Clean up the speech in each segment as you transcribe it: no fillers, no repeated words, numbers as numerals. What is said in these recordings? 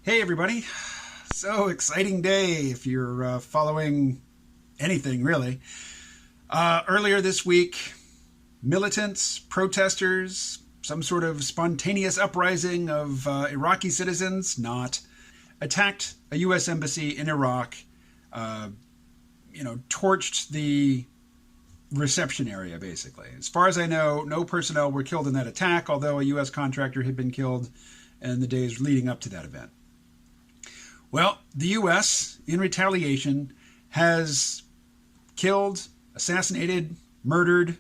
Hey everybody. So exciting day if you're following anything really. Earlier this week, militants, protesters, some sort of spontaneous uprising of Iraqi citizens, not, attacked a U.S. embassy in Iraq, uh, torched the reception area basically. As far as I know, no personnel were killed in that attack, although a U.S. contractor had been killed in the days leading up to that event. Well, the U.S., in retaliation, has killed, assassinated, murdered,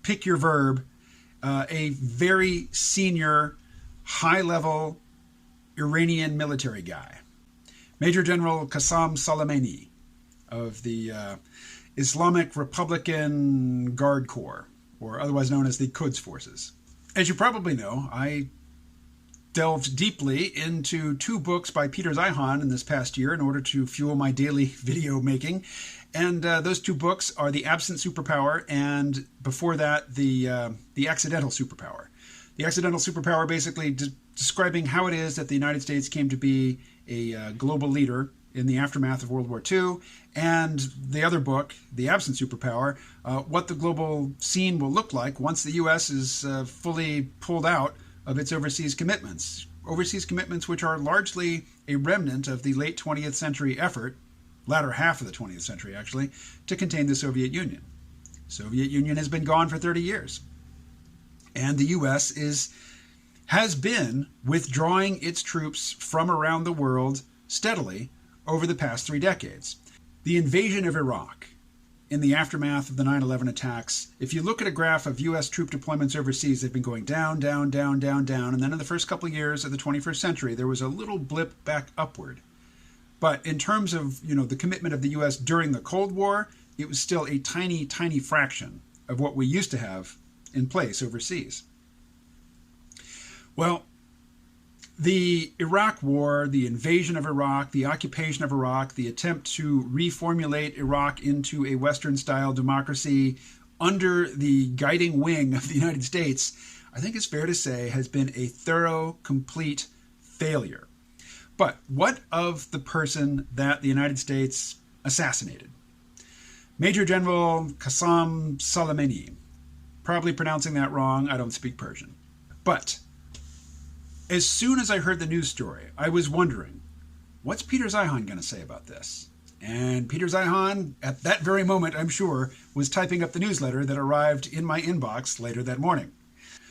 pick your verb, a very senior, high-level Iranian military guy, Major General Qassem Soleimani of the Islamic Republican Guard Corps, or otherwise known as the Quds Forces. As you probably know, I delved deeply into two books by Peter Zeihan in this past year in order to fuel my daily video making. And those two books are The Absent Superpower and, before that, The Accidental Superpower. The Accidental Superpower basically describing how it is that the United States came to be a global leader in the aftermath of World War II, and the other book, The Absent Superpower, what the global scene will look like once the U.S. is fully pulled out of its overseas commitments which are largely a remnant of the late 20th century effort, latter half of the 20th century actually, to contain the Soviet Union. The Soviet Union has been gone for 30 years, and the U.S. has been withdrawing its troops from around the world steadily over the past 3 decades. The invasion of Iraq in the aftermath of the 9/11 attacks, if you look at a graph of U.S. troop deployments overseas, they've been going down, down, down, down, down, and then in the first couple of years of the 21st century, there was a little blip back upward. But in terms of, the commitment of the U.S. during the Cold War, it was still a tiny, tiny fraction of what we used to have in place overseas. Well, the Iraq War, the invasion of Iraq, the occupation of Iraq, the attempt to reformulate Iraq into a Western-style democracy under the guiding wing of the United States, I think it's fair to say has been a thorough, complete failure. But what of the person that the United States assassinated? Major General Qassem Soleimani. Probably pronouncing that wrong. I don't speak Persian. But as soon as I heard the news story, I was wondering, what's Peter Zeihan going to say about this? And Peter Zeihan, at that very moment, I'm sure, was typing up the newsletter that arrived in my inbox later that morning.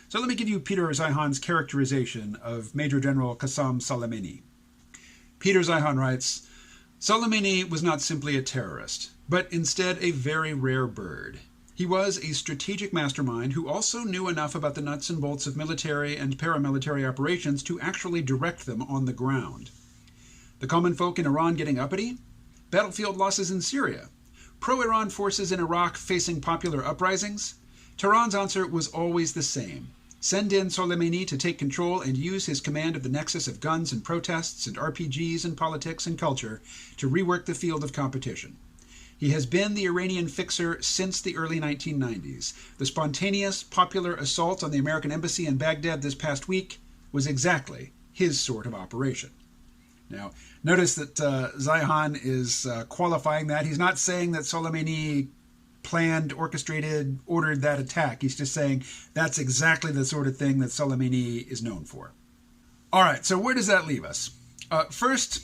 So let me give you Peter Zeihan's characterization of Major General Qassem Soleimani. Peter Zeihan writes, Soleimani was not simply a terrorist, but instead a very rare bird. He was a strategic mastermind who also knew enough about the nuts and bolts of military and paramilitary operations to actually direct them on the ground. The common folk in Iran getting uppity? Battlefield losses in Syria? Pro-Iran forces in Iraq facing popular uprisings? Tehran's answer was always the same. Send in Soleimani to take control and use his command of the nexus of guns and protests and RPGs and politics and culture to rework the field of competition. He has been the Iranian fixer since the early 1990s. The spontaneous, popular assault on the American embassy in Baghdad this past week was exactly his sort of operation. Now, notice that Zeihan is qualifying that. He's not saying that Soleimani planned, orchestrated, ordered that attack. He's just saying that's exactly the sort of thing that Soleimani is known for. All right, so where does that leave us? First,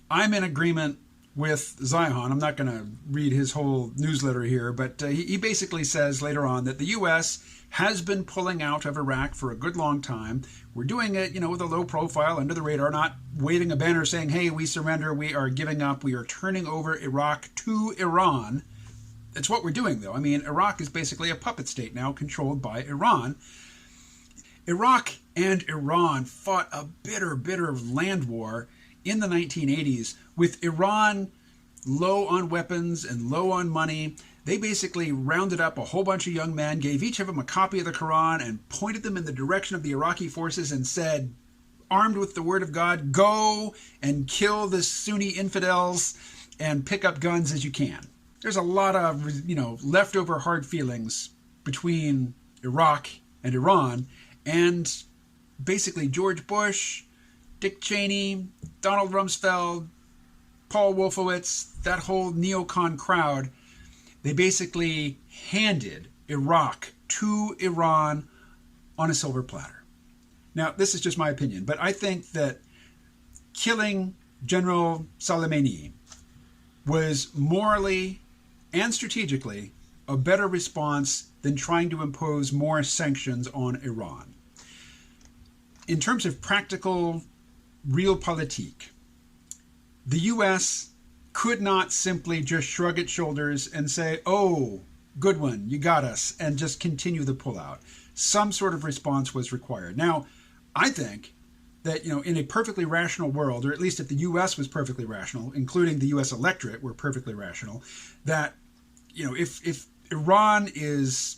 I'm in agreement with Zeihan. I'm not going to read his whole newsletter here, but he basically says later on that the U.S. has been pulling out of Iraq for a good long time. We're doing it, with a low profile, under the radar, not waving a banner saying, hey, we surrender, we are giving up, we are turning over Iraq to Iran. That's what we're doing, though. I mean, Iraq is basically a puppet state now controlled by Iran. Iraq and Iran fought a bitter, bitter land war in the 1980s, with Iran low on weapons and low on money. They basically rounded up a whole bunch of young men, gave each of them a copy of the Quran, and pointed them in the direction of the Iraqi forces and said, armed with the word of God, go and kill the Sunni infidels and pick up guns as you can. There's a lot of, leftover hard feelings between Iraq and Iran, and basically George Bush, Dick Cheney, Donald Rumsfeld, Paul Wolfowitz, that whole neocon crowd, they basically handed Iraq to Iran on a silver platter. Now, this is just my opinion, but I think that killing General Soleimani was morally and strategically a better response than trying to impose more sanctions on Iran. In terms of practical realpolitik, the U.S. could not simply just shrug its shoulders and say, oh, good one, you got us, and just continue the pullout. Some sort of response was required. Now, I think that, in a perfectly rational world, or at least if the U.S. was perfectly rational, including the U.S. electorate were perfectly rational, that, if Iran is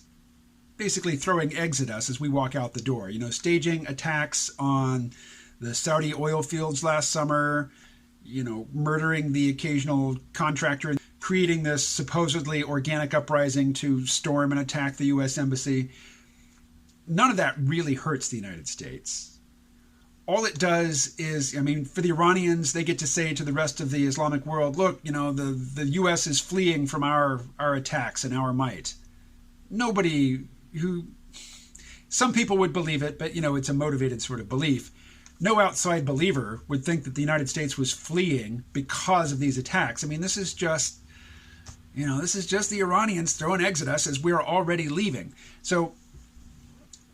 basically throwing eggs at us as we walk out the door, staging attacks on the Saudi oil fields last summer, murdering the occasional contractor, creating this supposedly organic uprising to storm and attack the U.S. embassy. None of that really hurts the United States. All it does is, for the Iranians, they get to say to the rest of the Islamic world, look, the U.S. is fleeing from our attacks and our might. Some people would believe it, but, it's a motivated sort of belief. No outside believer would think that the United States was fleeing because of these attacks. This is just, the Iranians throwing eggs at us as we're already leaving. So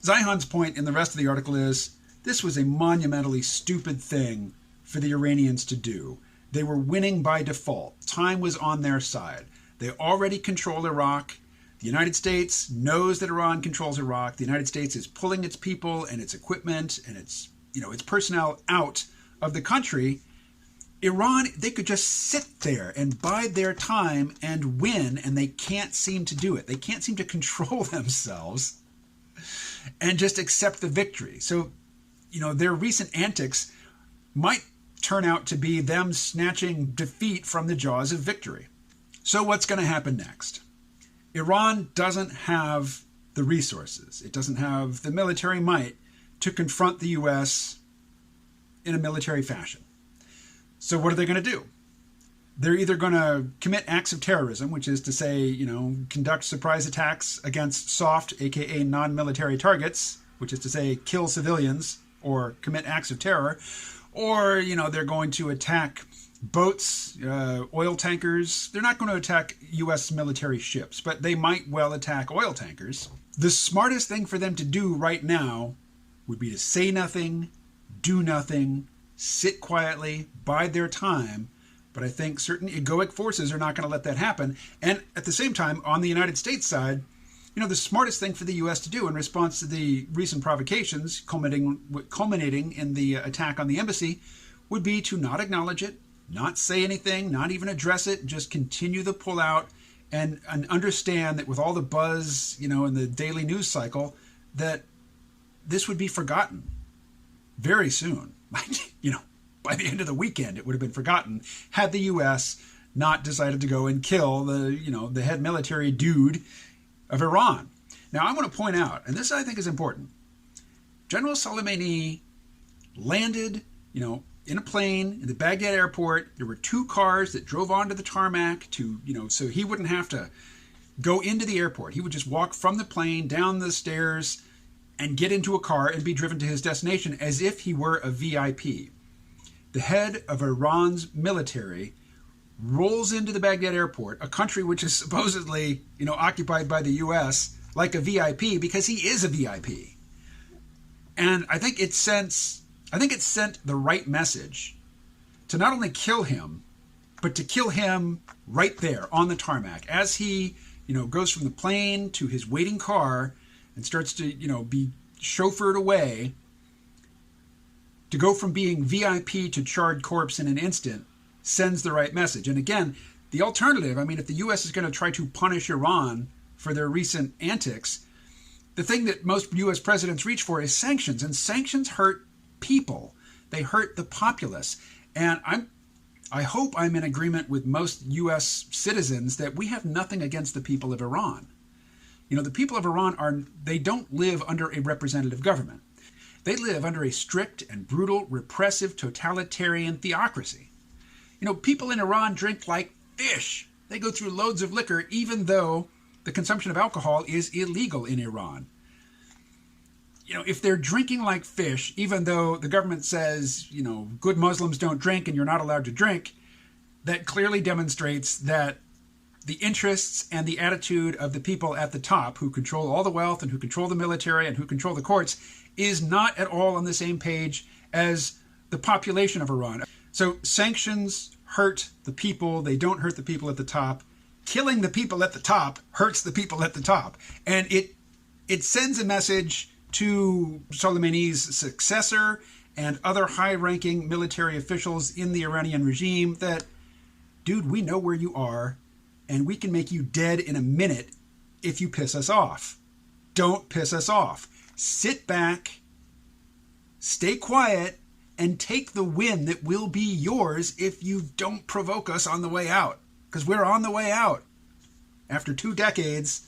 Zihan's point in the rest of the article is, this was a monumentally stupid thing for the Iranians to do. They were winning by default. Time was on their side. They already control Iraq. The United States knows that Iran controls Iraq. The United States is pulling its people and its equipment and its personnel out of the country. Iran, they could just sit there and bide their time and win, and they can't seem to do it. They can't seem to control themselves and just accept the victory. So, their recent antics might turn out to be them snatching defeat from the jaws of victory. So what's going to happen next? Iran doesn't have the resources. It doesn't have the military might to confront the U.S. in a military fashion. So what are they going to do? They're either going to commit acts of terrorism, which is to say, conduct surprise attacks against soft, aka non-military targets, which is to say, kill civilians or commit acts of terror, or, they're going to attack boats, oil tankers. They're not going to attack U.S. military ships, but they might well attack oil tankers. The smartest thing for them to do right now would be to say nothing, do nothing, sit quietly, bide their time. But I think certain egoic forces are not going to let that happen. And at the same time, on the United States side, the smartest thing for the U.S. to do in response to the recent provocations culminating in the attack on the embassy would be to not acknowledge it, not say anything, not even address it, just continue the pullout and understand that with all the buzz, in the daily news cycle, that this would be forgotten very soon. By the end of the weekend, it would have been forgotten had the U.S. not decided to go and kill the head military dude of Iran. Now, I want to point out, and this I think is important, General Soleimani landed, in a plane in the Baghdad airport. There were 2 cars that drove onto the tarmac so he wouldn't have to go into the airport. He would just walk from the plane down the stairs and get into a car and be driven to his destination as if he were a VIP. The head of Iran's military rolls into the Baghdad airport, a country which is supposedly, occupied by the U.S., like a VIP because he is a VIP. And I think it sent the right message to not only kill him, but to kill him right there on the tarmac as he, goes from the plane to his waiting car and starts to, be chauffeured away. To go from being VIP to charred corpse in an instant sends the right message. And again, the alternative, if the U.S. is going to try to punish Iran for their recent antics, the thing that most U.S. presidents reach for is sanctions. And sanctions hurt people. They hurt the populace. And I hope I'm in agreement with most U.S. citizens that we have nothing against the people of Iran. The people of Iran they don't live under a representative government. They live under a strict and brutal, repressive, totalitarian theocracy. People in Iran drink like fish. They go through loads of liquor even though the consumption of alcohol is illegal in Iran. If they're drinking like fish, even though the government says, good Muslims don't drink and you're not allowed to drink, that clearly demonstrates that the interests and the attitude of the people at the top who control all the wealth and who control the military and who control the courts is not at all on the same page as the population of Iran. So sanctions hurt the people. They don't hurt the people at the top. Killing the people at the top hurts the people at the top. And it sends a message to Soleimani's successor and other high-ranking military officials in the Iranian regime that, dude, we know where you are, and we can make you dead in a minute if you piss us off. Don't piss us off. Sit back, stay quiet, and take the win that will be yours if you don't provoke us on the way out. Because we're on the way out. After 2 decades,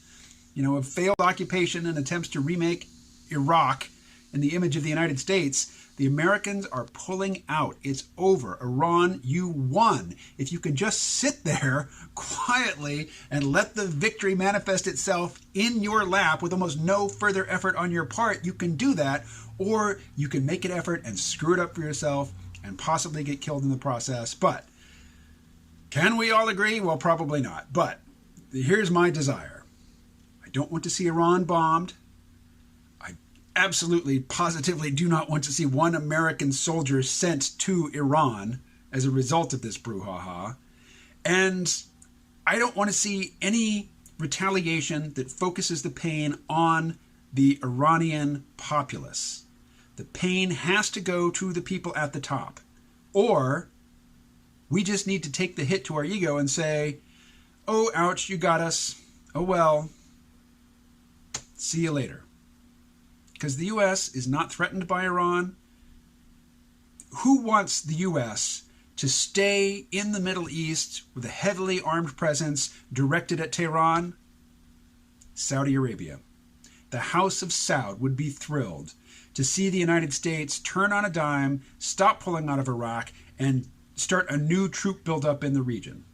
of failed occupation and attempts to remake Iraq in the image of the United States, the Americans are pulling out. It's over. Iran, you won. If you can just sit there quietly and let the victory manifest itself in your lap with almost no further effort on your part, you can do that. Or you can make an effort and screw it up for yourself and possibly get killed in the process. But can we all agree? Well, probably not. But here's my desire. I don't want to see Iran bombed. Absolutely, positively do not want to see one American soldier sent to Iran as a result of this brouhaha. And I don't want to see any retaliation that focuses the pain on the Iranian populace. The pain has to go to the people at the top. Or we just need to take the hit to our ego and say, oh, ouch, you got us. Oh, well, see you later. Because the U.S. is not threatened by Iran. Who wants the U.S. to stay in the Middle East with a heavily armed presence directed at Tehran? Saudi Arabia. The House of Saud would be thrilled to see the United States turn on a dime, stop pulling out of Iraq, and start a new troop buildup in the region.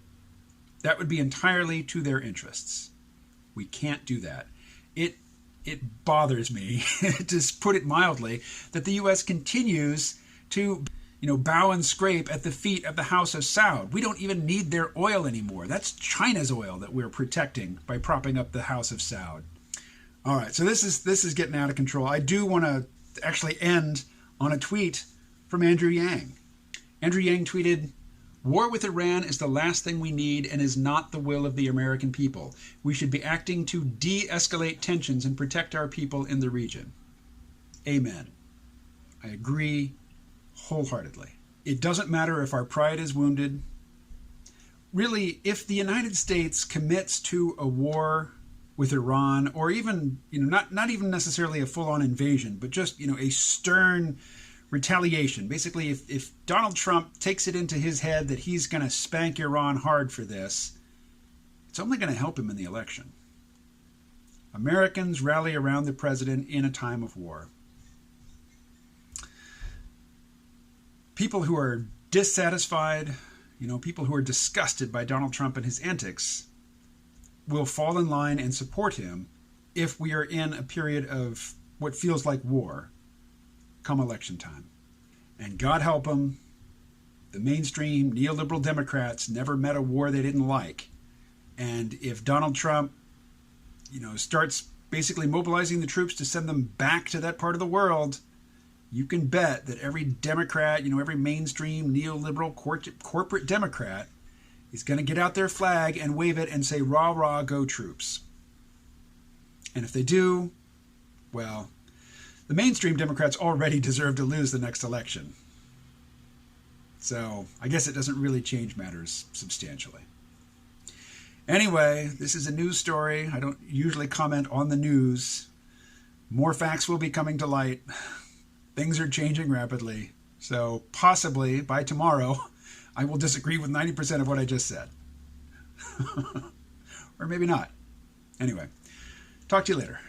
That would be entirely to their interests. We can't do that. It bothers me, to put it mildly, that the U.S. continues to, bow and scrape at the feet of the House of Saud. We don't even need their oil anymore. That's China's oil that we're protecting by propping up the House of Saud. All right, so this is getting out of control. I do want to actually end on a tweet from Andrew Yang. Andrew Yang tweeted, "War with Iran is the last thing we need and is not the will of the American people. We should be acting to de-escalate tensions and protect our people in the region." Amen. I agree wholeheartedly. It doesn't matter if our pride is wounded. Really, if the United States commits to a war with Iran, or even, not even necessarily a full-on invasion, but just, a stern retaliation. Basically, if Donald Trump takes it into his head that he's going to spank Iran hard for this, it's only going to help him in the election. Americans rally around the president in a time of war. People who are dissatisfied, people who are disgusted by Donald Trump and his antics will fall in line and support him if we are in a period of what feels like war come election time. And God help them, the mainstream neoliberal Democrats never met a war they didn't like. And if Donald Trump, starts basically mobilizing the troops to send them back to that part of the world, you can bet that every Democrat, every mainstream neoliberal corporate Democrat is going to get out their flag and wave it and say, "Rah, rah, go troops." And if they do, well, the mainstream Democrats already deserve to lose the next election. So I guess it doesn't really change matters substantially. Anyway, this is a news story. I don't usually comment on the news. More facts will be coming to light. Things are changing rapidly. So possibly by tomorrow, I will disagree with 90% of what I just said. Or maybe not. Anyway, talk to you later.